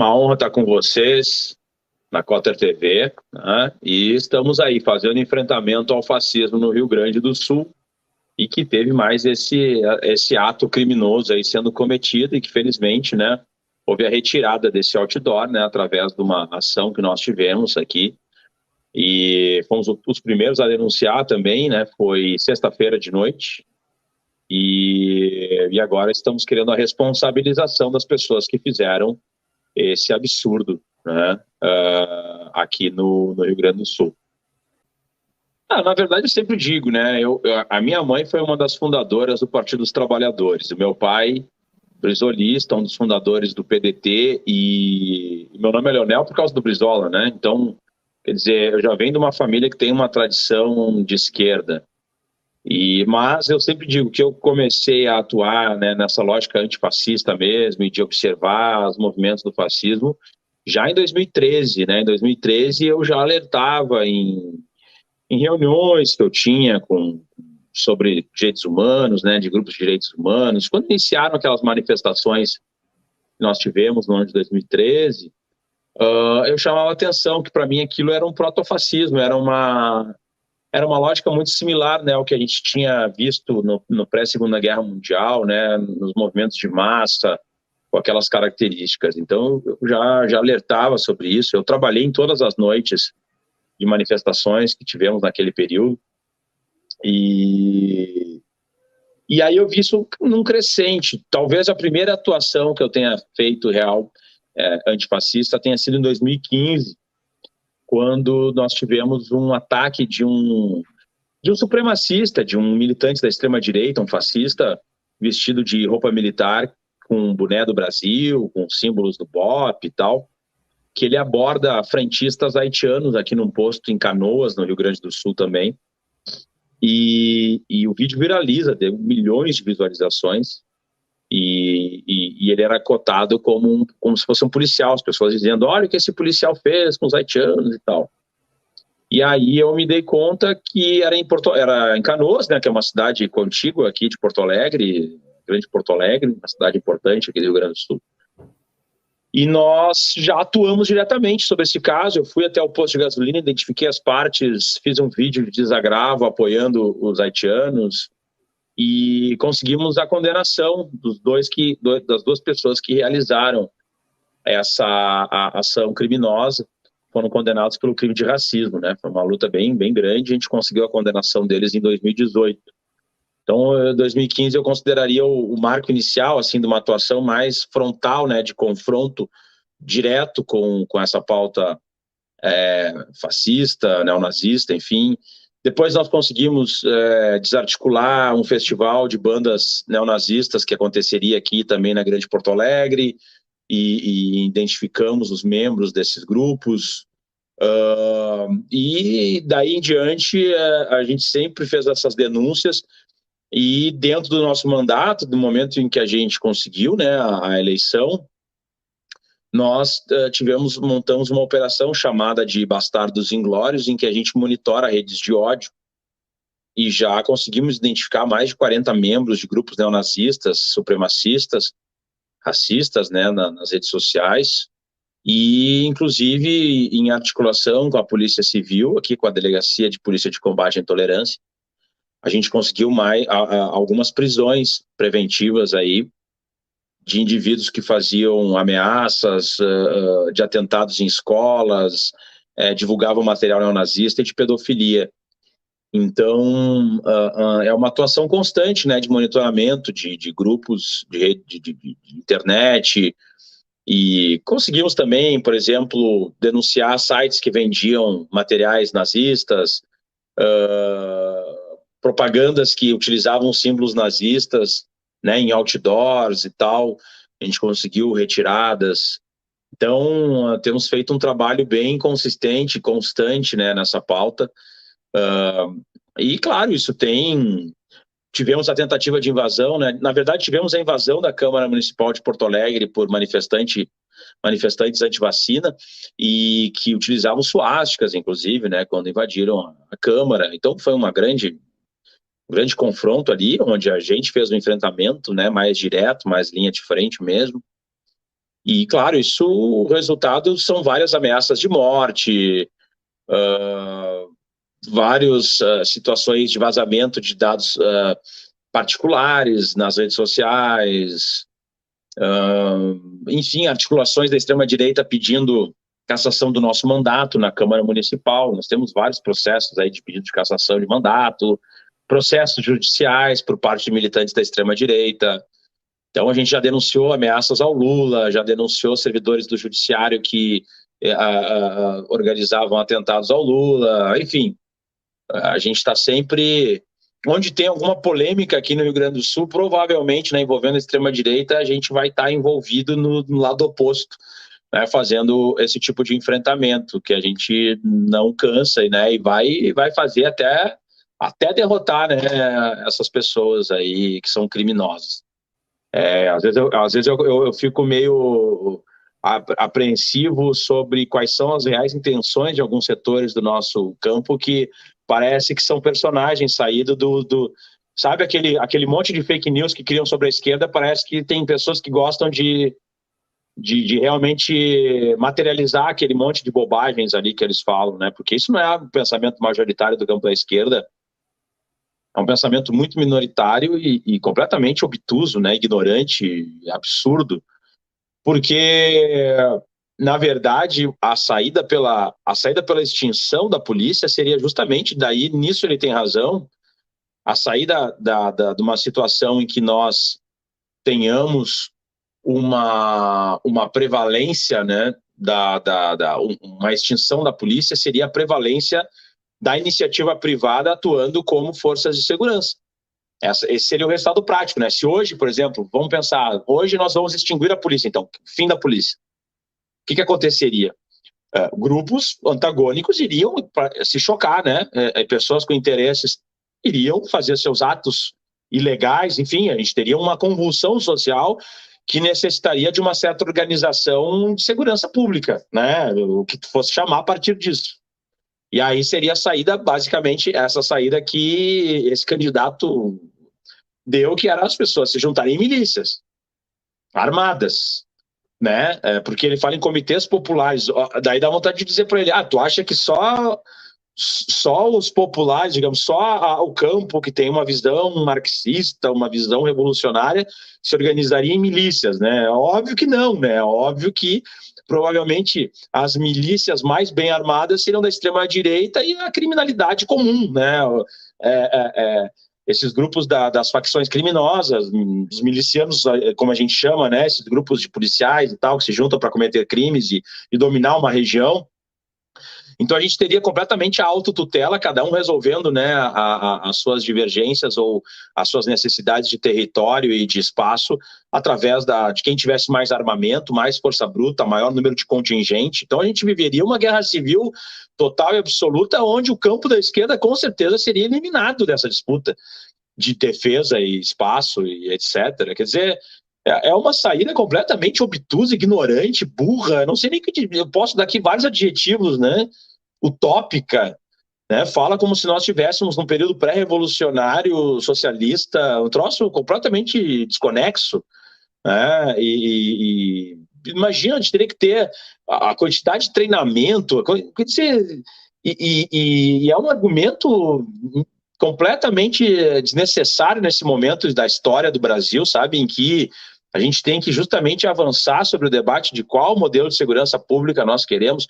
Uma honra estar com vocês na Cotter TV, né? E estamos aí fazendo enfrentamento ao fascismo no Rio Grande do Sul e que teve mais esse ato criminoso aí sendo cometido e que felizmente, né, houve a retirada desse outdoor, né, através de uma ação que nós tivemos aqui e fomos os primeiros a denunciar também, né? Foi sexta-feira de noite e agora estamos querendo a responsabilização das pessoas que fizeram esse absurdo, né, aqui no Rio Grande do Sul. Na verdade, eu sempre digo, né, a minha mãe foi uma das fundadoras do Partido dos Trabalhadores, o meu pai, brisolista, um dos fundadores do PDT, e meu nome é Leonel por causa do Brizola, né, então, quer dizer, eu já venho de uma família que tem uma tradição de esquerda, mas eu sempre digo que eu comecei a atuar, né, nessa lógica antifascista mesmo e de observar os movimentos do fascismo já em 2013, né? Em 2013 eu já alertava em reuniões que eu tinha sobre direitos humanos, né, de grupos de direitos humanos. Quando iniciaram aquelas manifestações que nós tivemos no ano de 2013, eu chamava a atenção que para mim aquilo era um protofascismo, era uma lógica muito similar, né, ao que a gente tinha visto no pré-Segunda Guerra Mundial, né, nos movimentos de massa, com aquelas características. Então, eu já alertava sobre isso. Eu trabalhei em todas as noites de manifestações que tivemos naquele período. E aí eu vi isso num crescente. Talvez a primeira atuação que eu tenha feito real antifascista tenha sido em 2015, quando nós tivemos um ataque de um supremacista, de um militante da extrema-direita, um fascista, vestido de roupa militar, com um boné do Brasil, com símbolos do BOP e tal, que ele aborda frentistas haitianos aqui num posto em Canoas, no Rio Grande do Sul também. E o vídeo viraliza, deu milhões de visualizações, e ele era cotado como se fosse um policial, as pessoas dizendo, olha o que esse policial fez com os haitianos e tal. E aí eu me dei conta que era em Canoas, né, que é uma cidade contígua aqui de Porto Alegre, Grande Porto Alegre, uma cidade importante aqui do Rio Grande do Sul. E nós já atuamos diretamente sobre esse caso. Eu fui até o posto de gasolina, identifiquei as partes, fiz um vídeo de desagravo apoiando os haitianos e conseguimos a condenação das duas pessoas que realizaram essa ação criminosa. Foram condenados pelo crime de racismo, né? Foi uma luta bem grande, a gente conseguiu a condenação deles em 2018. Então, 2015 eu consideraria o marco inicial, assim, de uma atuação mais frontal, né, de confronto direto com essa pauta fascista, neonazista, enfim. Depois nós conseguimos desarticular um festival de bandas neonazistas que aconteceria aqui também na Grande Porto Alegre, e identificamos os membros desses grupos, e daí em diante a gente sempre fez essas denúncias, e dentro do nosso mandato, do momento em que a gente conseguiu, né, a eleição, nós montamos uma operação chamada de Bastardos Inglórios, em que a gente monitora redes de ódio, e já conseguimos identificar mais de 40 membros de grupos neonazistas, supremacistas, racistas, né, nas redes sociais, e inclusive em articulação com a Polícia Civil, aqui com a Delegacia de Polícia de Combate à Intolerância, a gente conseguiu algumas prisões preventivas aí de indivíduos que faziam ameaças de atentados em escolas, divulgavam material neonazista e de pedofilia. Então, é uma atuação constante, né, de monitoramento de grupos de rede de internet, e conseguimos também, por exemplo, denunciar sites que vendiam materiais nazistas, propagandas que utilizavam símbolos nazistas, né, em outdoors e tal. A gente conseguiu retiradas. Então, temos feito um trabalho bem consistente, constante, né, nessa pauta. E, claro, tivemos a tentativa de invasão, né? Na verdade, tivemos a invasão da Câmara Municipal de Porto Alegre por manifestantes anti-vacina, e que utilizavam suásticas, inclusive, né, quando invadiram a Câmara. Então, foi um grande confronto ali, onde a gente fez um enfrentamento, né, mais direto, mais linha de frente mesmo. E, claro, isso, o resultado são várias ameaças de morte, várias situações de vazamento de dados particulares nas redes sociais, enfim, articulações da extrema-direita pedindo cassação do nosso mandato na Câmara Municipal. Nós temos vários processos aí de pedido de cassação de mandato, processos judiciais por parte de militantes da extrema-direita. Então, a gente já denunciou ameaças ao Lula, já denunciou servidores do judiciário que organizavam atentados ao Lula, enfim. A gente está sempre... Onde tem alguma polêmica aqui no Rio Grande do Sul, provavelmente, né, envolvendo a extrema-direita, a gente vai estar envolvido no lado oposto, né, fazendo esse tipo de enfrentamento, que a gente não cansa, né, e vai fazer até derrotar, né, essas pessoas aí que são criminosas. Às vezes eu fico meio apreensivo sobre quais são as reais intenções de alguns setores do nosso campo que parece que são personagens saídos sabe aquele monte de fake news que criam sobre a esquerda. Parece que tem pessoas que gostam de realmente materializar aquele monte de bobagens ali que eles falam, né? Porque isso não é o pensamento majoritário do campo da esquerda. É um pensamento muito minoritário e completamente obtuso, né? Ignorante, absurdo, porque, na verdade, a saída pela extinção da polícia seria justamente, daí, nisso ele tem razão, a saída de uma situação em que nós tenhamos uma prevalência, né, uma extinção da polícia seria a prevalência da iniciativa privada atuando como forças de segurança. Esse seria o resultado prático, né? Se hoje, por exemplo, vamos pensar, hoje nós vamos extinguir a polícia, então, fim da polícia. O que aconteceria? Grupos antagônicos iriam se chocar, né? Pessoas com interesses iriam fazer seus atos ilegais, enfim, a gente teria uma convulsão social que necessitaria de uma certa organização de segurança pública, né? O que fosse chamar a partir disso. E aí seria a saída, basicamente, essa saída que esse candidato deu, que era as pessoas se juntarem em milícias armadas, né? Porque ele fala em comitês populares. Daí dá vontade de dizer para ele: tu acha que só os populares, digamos, só o campo que tem uma visão marxista, uma visão revolucionária, se organizaria em milícias, né? Óbvio que não, né? Óbvio que provavelmente as milícias mais bem armadas seriam da extrema-direita e a criminalidade comum, né? Esses grupos das facções criminosas, os milicianos, como a gente chama, né? Esses grupos de policiais e tal, que se juntam para cometer crimes e dominar uma região. Então a gente teria completamente a autotutela, cada um resolvendo, né, as suas divergências ou as suas necessidades de território e de espaço através de quem tivesse mais armamento, mais força bruta, maior número de contingente. Então a gente viveria uma guerra civil total e absoluta, onde o campo da esquerda com certeza seria eliminado dessa disputa de defesa e espaço e etc. Quer dizer, é uma saída completamente obtusa, ignorante, burra. Não sei nem que eu posso dar aqui vários adjetivos, né? Utópica, né? Fala como se nós estivéssemos num período pré-revolucionário socialista, um troço completamente desconexo, né? Imagina, a gente teria que ter a quantidade de treinamento, quer dizer, é um argumento completamente desnecessário nesse momento da história do Brasil, sabe, em que a gente tem que justamente avançar sobre o debate de qual modelo de segurança pública nós queremos.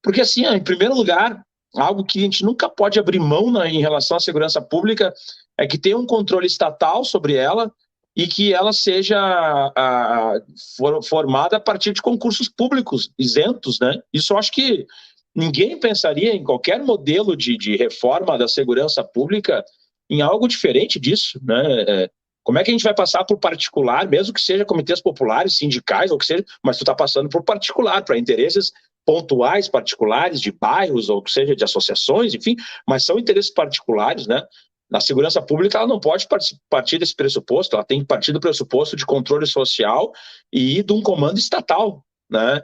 Porque, assim, em primeiro lugar, algo que a gente nunca pode abrir mão em relação à segurança pública é que tenha um controle estatal sobre ela e que ela seja formada a partir de concursos públicos isentos, né? Isso eu acho que ninguém pensaria em qualquer modelo de reforma da segurança pública em algo diferente disso, né? Como é que a gente vai passar por particular, mesmo que seja comitês populares, sindicais, ou que seja, mas tu está passando por particular, para interesses pontuais, particulares, de bairros, ou seja, de associações, enfim, mas são interesses particulares, né? Na segurança pública, ela não pode partir desse pressuposto, ela tem que partir do pressuposto de controle social e de um comando estatal, né?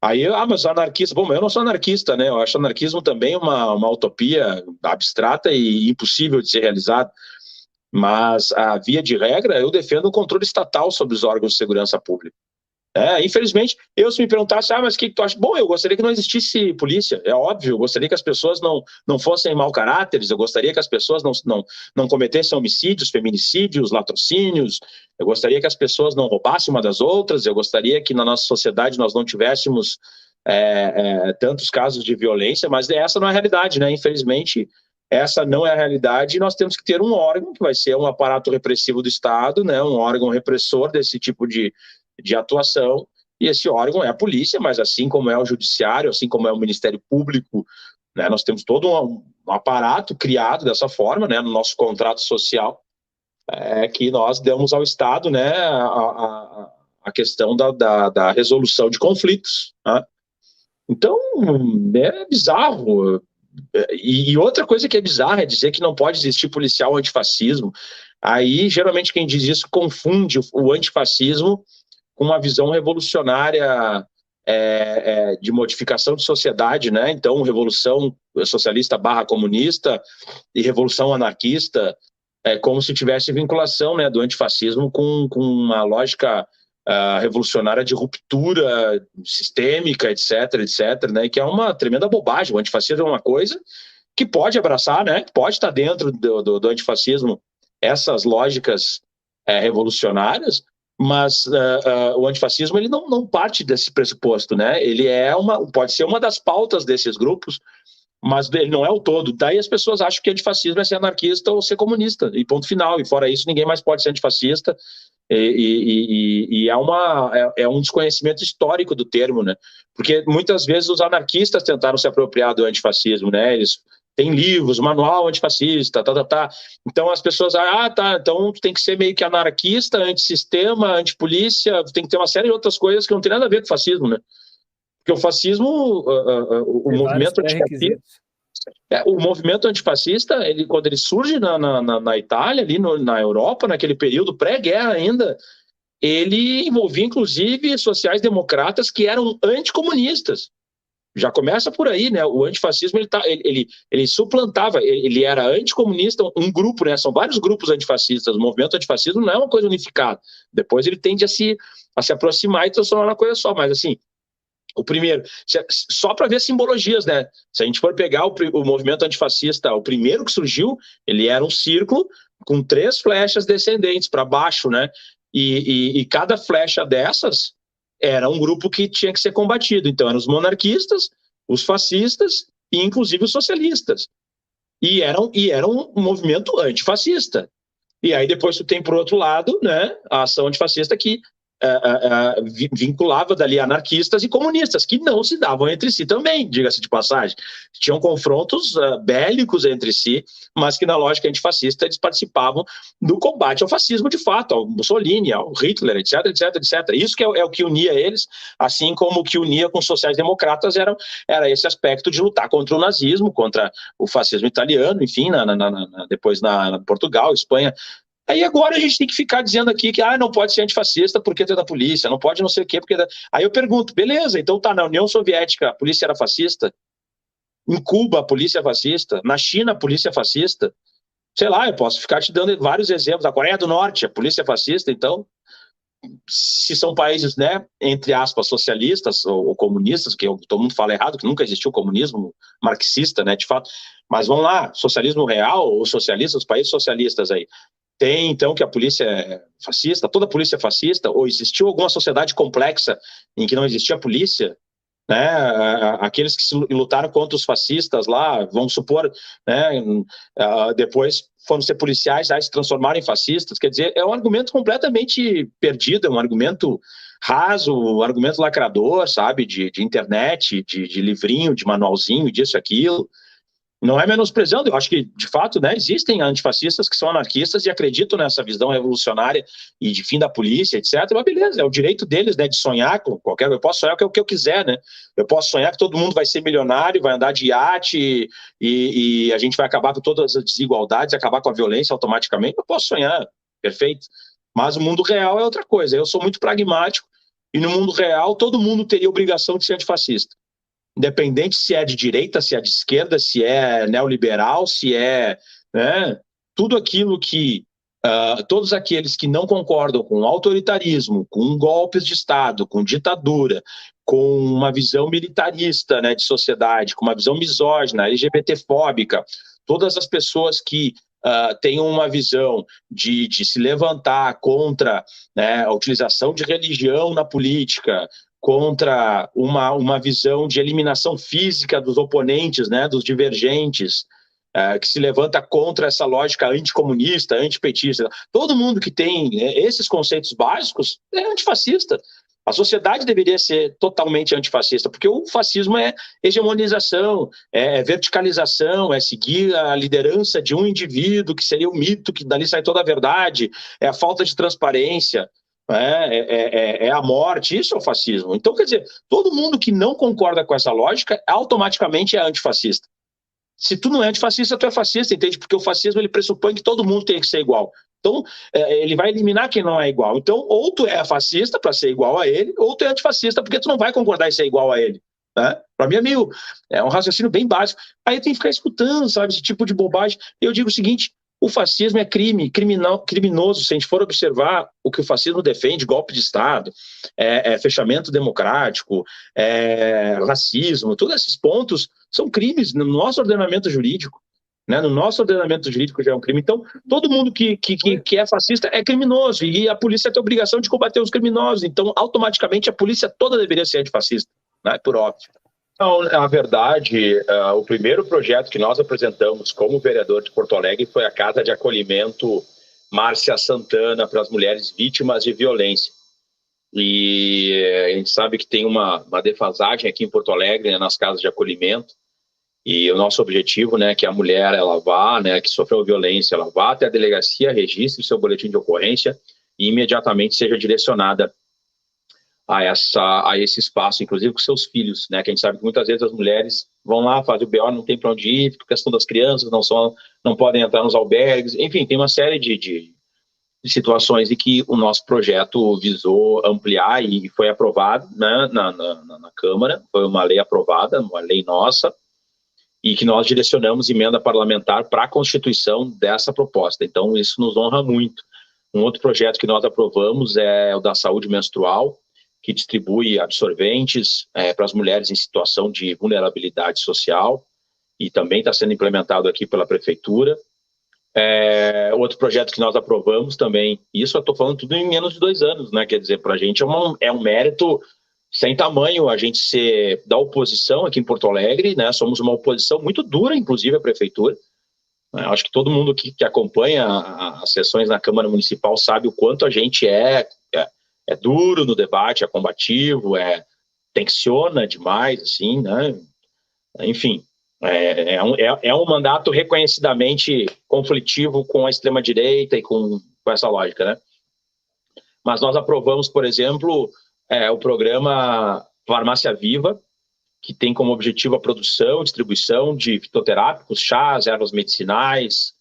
Aí, mas anarquista, bom, eu não sou anarquista, né? Eu acho anarquismo também uma utopia abstrata e impossível de ser realizada, mas a via de regra, eu defendo o controle estatal sobre os órgãos de segurança pública. Infelizmente, se me perguntasse, mas o que tu acha? Bom, eu gostaria que não existisse polícia, é óbvio, eu gostaria que as pessoas não fossem mau caráteres, eu gostaria que as pessoas não cometessem homicídios, feminicídios, latrocínios, eu gostaria que as pessoas não roubassem uma das outras, eu gostaria que na nossa sociedade nós não tivéssemos tantos casos de violência, mas essa não é a realidade, né? Infelizmente, essa não é a realidade e nós temos que ter um órgão que vai ser um aparato repressivo do Estado, né? Um órgão repressor desse tipo de atuação, e esse órgão é a polícia, mas assim como é o judiciário, assim como é o Ministério Público, né, nós temos todo um aparato criado dessa forma, né, no nosso contrato social, que nós damos ao Estado, né, a questão da resolução de conflitos. Né? Então, é bizarro. E outra coisa que é bizarra é dizer que não pode existir policial antifascismo. Aí, geralmente, quem diz isso confunde o antifascismo com uma visão revolucionária de modificação de sociedade, né? Então, revolução socialista / comunista e revolução anarquista, como se tivesse vinculação, né, do antifascismo com uma lógica revolucionária de ruptura sistêmica, etc., né? Que é uma tremenda bobagem. O antifascismo é uma coisa que pode abraçar, né? Pode estar dentro do antifascismo essas lógicas revolucionárias, mas o antifascismo ele não parte desse pressuposto, né? Ele pode ser uma das pautas desses grupos, mas ele não é o todo. Daí as pessoas acham que antifascismo é ser anarquista ou ser comunista, e ponto final. E fora isso, ninguém mais pode ser antifascista. E é um desconhecimento histórico do termo, né? Porque muitas vezes os anarquistas tentaram se apropriar do antifascismo, né? Eles têm livros, manual antifascista, tá. Então as pessoas, então tu tem que ser meio que anarquista, antissistema, antipolícia, tem que ter uma série de outras coisas que não tem nada a ver com o fascismo, né? Porque o fascismo, o movimento antifascista, quando ele surge na Itália, ali na Europa, naquele período pré-guerra ainda, ele envolvia, inclusive, sociais-democratas que eram anticomunistas. Já começa por aí, né? O antifascismo, ele suplantava, ele era anticomunista, um grupo, né? São vários grupos antifascistas. O movimento antifascismo não é uma coisa unificada. Depois ele tende a se aproximar e transformar uma coisa só, mas assim, o primeiro, só para ver simbologias, né? Se a gente for pegar o movimento antifascista, o primeiro que surgiu, ele era um círculo com 3 flechas descendentes para baixo, né? E cada flecha dessas era um grupo que tinha que ser combatido. Então, eram os monarquistas, os fascistas e, inclusive, os socialistas. E era um movimento antifascista. E aí, depois, tu tem, por outro lado, né, a ação antifascista que vinculava dali anarquistas e comunistas, que não se davam entre si também, diga-se de passagem. Tinham confrontos bélicos entre si, mas que na lógica antifascista eles participavam do combate ao fascismo de fato, ao Mussolini, ao Hitler, etc. Isso que é o que unia eles, assim como o que unia com os sociais-democratas era esse aspecto de lutar contra o nazismo, contra o fascismo italiano, enfim, depois na Portugal, Espanha. Aí agora a gente tem que ficar dizendo aqui que não pode ser antifascista porque é da polícia, não pode não sei o quê, porque... Aí eu pergunto, beleza, então tá, na União Soviética a polícia era fascista? Em Cuba a polícia é fascista? Na China a polícia é fascista? Sei lá, eu posso ficar te dando vários exemplos. Na Coreia do Norte a polícia é fascista, então... Se são países, né, entre aspas, socialistas ou comunistas, que todo mundo fala errado, que nunca existiu comunismo marxista, né, de fato, mas vamos lá, socialismo real ou socialista, os países socialistas aí, tem, então, que a polícia é fascista, toda a polícia é fascista, ou existiu alguma sociedade complexa em que não existia polícia, né? Aqueles que lutaram contra os fascistas lá, vamos supor, né, depois foram ser policiais, aí se transformaram em fascistas, quer dizer, é um argumento completamente perdido, é um argumento raso, um argumento lacrador, sabe, de internet, de livrinho, de manualzinho, disso, aquilo. Não é menosprezando, eu acho que, de fato, né, existem antifascistas que são anarquistas e acreditam nessa visão revolucionária e de fim da polícia, etc. Mas beleza, é o direito deles, né, de sonhar com qualquer... Eu posso sonhar com o que eu quiser, né? Eu posso sonhar que todo mundo vai ser milionário, vai andar de iate e a gente vai acabar com todas as desigualdades, acabar com a violência automaticamente. Eu posso sonhar, perfeito. Mas o mundo real é outra coisa. Eu sou muito pragmático e no mundo real todo mundo teria obrigação de ser antifascista. Independente se é de direita, se é de esquerda, se é neoliberal, se é, né, tudo aquilo que todos aqueles que não concordam com autoritarismo, com golpes de Estado, com ditadura, com uma visão militarista, né, de sociedade, com uma visão misógina, LGBTfóbica, todas as pessoas que têm uma visão de se levantar contra, né, a utilização de religião na política, contra uma visão de eliminação física dos oponentes, né, dos divergentes, que se levanta contra essa lógica anticomunista, antipetista. Todo mundo que tem esses conceitos básicos é antifascista. A sociedade deveria ser totalmente antifascista, porque o fascismo é hegemonização, é verticalização, é seguir a liderança de um indivíduo, que seria o mito, que dali sai toda a verdade, é a falta de transparência, é a morte, isso é o fascismo. Então, quer dizer, todo mundo que não concorda com essa lógica automaticamente é antifascista. Se tu não é antifascista, tu é fascista, entende? Porque o fascismo ele pressupõe que todo mundo tem que ser igual. Então, ele vai eliminar quem não é igual. Então, ou tu é fascista para ser igual a ele, ou tu é antifascista porque tu não vai concordar em ser igual a ele. Né? Para mim é um raciocínio bem básico. Aí tem que ficar escutando, sabe, esse tipo de bobagem. Eu digo o seguinte: o fascismo é criminoso. Se a gente for observar o que o fascismo defende, golpe de Estado, fechamento democrático, racismo, todos esses pontos são crimes no nosso ordenamento jurídico. Né? No nosso ordenamento jurídico já é um crime. Então, todo mundo que é fascista é criminoso, e a polícia tem a obrigação de combater os criminosos. Então, automaticamente, a polícia toda deveria ser antifascista, né? Por óbvio. Então, na verdade, o primeiro projeto que nós apresentamos como vereador de Porto Alegre foi a Casa de Acolhimento Márcia Santana para as mulheres vítimas de violência. E a gente sabe que tem uma defasagem aqui em Porto Alegre, né, nas casas de acolhimento, e o nosso objetivo, né, que a mulher, ela vá, né, que sofreu violência, ela vá até a delegacia, registre seu boletim de ocorrência e imediatamente seja direcionada a esse espaço, inclusive com seus filhos, né, que a gente sabe que muitas vezes as mulheres vão lá, fazem o BO, não tem para onde ir, por questão das crianças, não podem entrar nos albergues, enfim, tem uma série de situações em que o nosso projeto visou ampliar e foi aprovado, né, na Câmara, foi uma lei aprovada, uma lei nossa, e que nós direcionamos emenda parlamentar para a constituição dessa proposta. Então, isso nos honra muito. Um outro projeto que nós aprovamos é o da saúde menstrual, que distribui absorventes para as mulheres em situação de vulnerabilidade social, e também está sendo implementado aqui pela Prefeitura. Outro projeto que nós aprovamos também, isso eu estou falando tudo em menos de 2 anos, né? Quer dizer, para a gente é um mérito sem tamanho a gente ser da oposição aqui em Porto Alegre, né? Somos uma oposição muito dura, inclusive, à Prefeitura. Acho que todo mundo que acompanha as sessões na Câmara Municipal sabe o quanto a gente é duro no debate, é combativo, tensiona demais, assim, né? Enfim, é um mandato reconhecidamente conflitivo com a extrema-direita e com essa lógica, né? Mas nós aprovamos, por exemplo, o programa Farmácia Viva, que tem como objetivo a produção e distribuição de fitoterápicos, chás, ervas medicinais,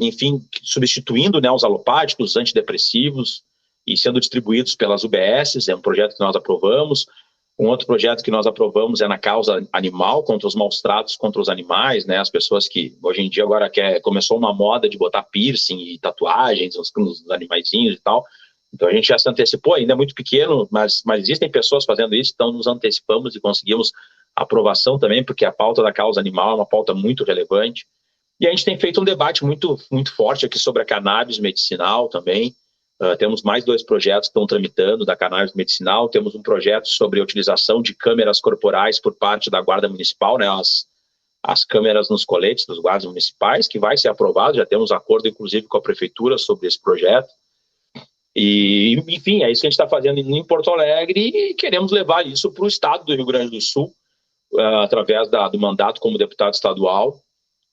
enfim, substituindo, né, os alopáticos, os antidepressivos, e sendo distribuídos pelas UBSs, é um projeto que nós aprovamos. Um outro projeto que nós aprovamos é na causa animal, contra os maus tratos contra os animais, né? As pessoas que hoje em dia agora começou uma moda de botar piercing e tatuagens nos animaizinhos e tal. Então a gente já se antecipou, ainda é muito pequeno, mas existem pessoas fazendo isso, então nos antecipamos e conseguimos aprovação também, porque a pauta da causa animal é uma pauta muito relevante. E a gente tem feito um debate muito, muito forte aqui sobre a cannabis medicinal também. Temos mais 2 projetos que estão tramitando da cannabis medicinal. Temos um projeto sobre a utilização de câmeras corporais por parte da Guarda Municipal, né, as câmeras nos coletes dos guardas municipais, que vai ser aprovado. Já temos acordo, inclusive, com a Prefeitura sobre esse projeto. E, enfim, é isso que a gente está fazendo em Porto Alegre e queremos levar isso para o estado do Rio Grande do Sul, através do mandato como deputado estadual,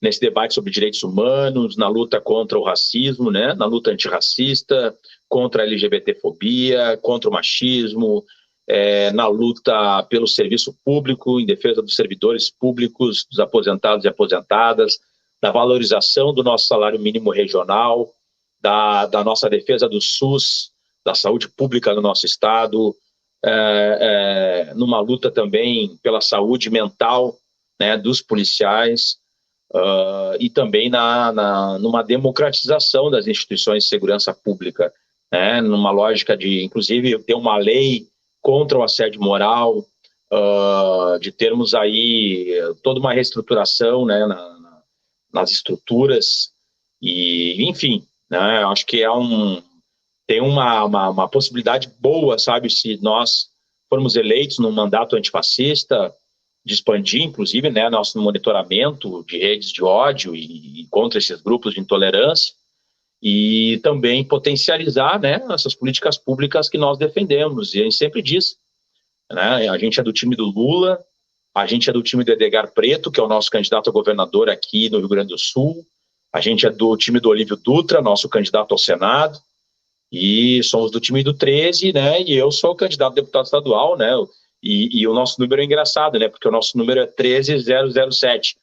nesse debate sobre direitos humanos, na luta contra o racismo, né, na luta antirracista, contra a LGBTfobia, contra o machismo, na luta pelo serviço público, em defesa dos servidores públicos, dos aposentados e aposentadas, da valorização do nosso salário mínimo regional, da nossa defesa do SUS, da saúde pública no nosso estado, numa luta também pela saúde mental, né, dos policiais, e também numa democratização das instituições de segurança pública, né? Numa lógica de, inclusive, ter uma lei contra o assédio moral, de termos aí toda uma reestruturação, né, nas estruturas, e enfim, né, acho que tem uma possibilidade boa, sabe, se nós formos eleitos num mandato antifascista, de expandir, inclusive, né, nosso monitoramento de redes de ódio e contra esses grupos de intolerância, e também potencializar, né, essas políticas públicas que nós defendemos. E a gente sempre diz, né, a gente é do time do Lula, a gente é do time do Edgar Preto, que é o nosso candidato a governador aqui no Rio Grande do Sul, a gente é do time do Olívio Dutra, nosso candidato ao Senado, e somos do time do 13, né, e eu sou o candidato a deputado estadual, né, e o nosso número é engraçado, né, porque o nosso número é 13007,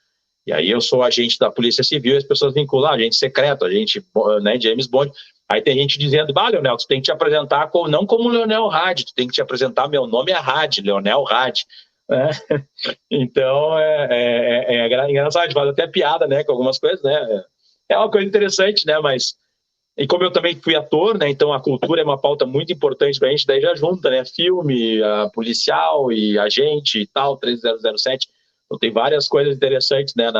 e aí eu sou agente da Polícia Civil e as pessoas vinculam agente secreto, agente, né, James Bond. Aí tem gente dizendo, Leonel, tu tem que te apresentar não como Leonel Hadi, tu tem que te apresentar, meu nome é Hadi, Leonel Hadi. Então, é engraçado, a gente faz até piada, né, com algumas coisas, né, é uma coisa interessante, né, mas, e como eu também fui ator, né, então a cultura é uma pauta muito importante pra gente, daí já junta, né, filme, policial e agente e tal, 13007, então tem várias coisas interessantes, né,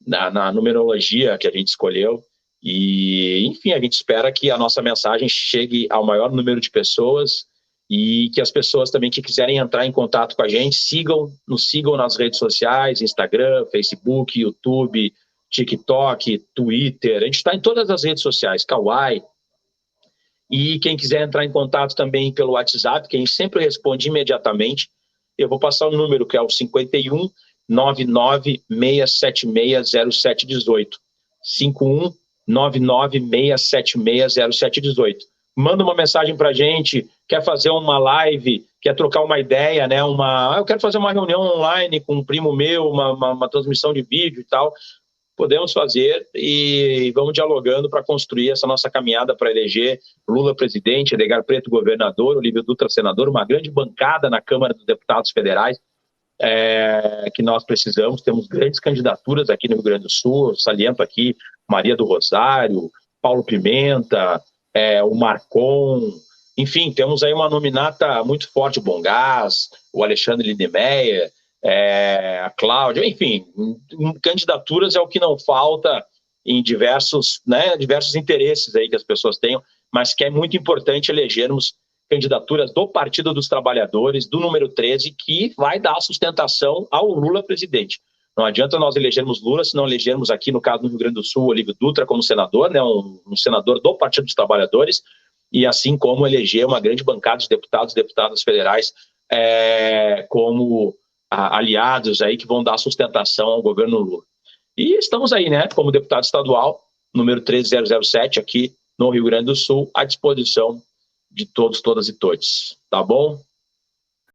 na numerologia que a gente escolheu, e, enfim, a gente espera que a nossa mensagem chegue ao maior número de pessoas e que as pessoas também que quiserem entrar em contato com a gente nos sigam nas redes sociais, Instagram, Facebook, YouTube, TikTok, Twitter, a gente está em todas as redes sociais, Kawaii, e quem quiser entrar em contato também pelo WhatsApp, que a gente sempre responde imediatamente, eu vou passar o número, que é o 51 996760718, 51 996760718. Manda uma mensagem para a gente, quer fazer uma live, quer trocar uma ideia, né? Eu quero fazer uma reunião online com um primo meu, uma transmissão de vídeo e tal. Podemos fazer e vamos dialogando para construir essa nossa caminhada para eleger Lula presidente, Edgar Preto governador, Olívio Dutra senador, uma grande bancada na Câmara dos Deputados Federais, que nós precisamos. Temos grandes candidaturas aqui no Rio Grande do Sul, eu saliento aqui Maria do Rosário, Paulo Pimenta, o Marcon, enfim, temos aí uma nominata muito forte, o Bongás, o Alexandre Lindemeyer, a Cláudia, enfim, candidaturas é o que não falta em diversos interesses aí que as pessoas tenham, mas que é muito importante elegermos candidaturas do Partido dos Trabalhadores, do número 13, que vai dar sustentação ao Lula presidente. Não adianta nós elegermos Lula se não elegermos aqui, no caso do Rio Grande do Sul, Olívio Dutra como senador, né, um senador do Partido dos Trabalhadores, e assim como eleger uma grande bancada de deputados e deputadas federais como aliados aí que vão dar sustentação ao governo Lula. E estamos aí, né, como deputado estadual, número 13007, aqui no Rio Grande do Sul, à disposição de todos, todas e todos. Tá bom?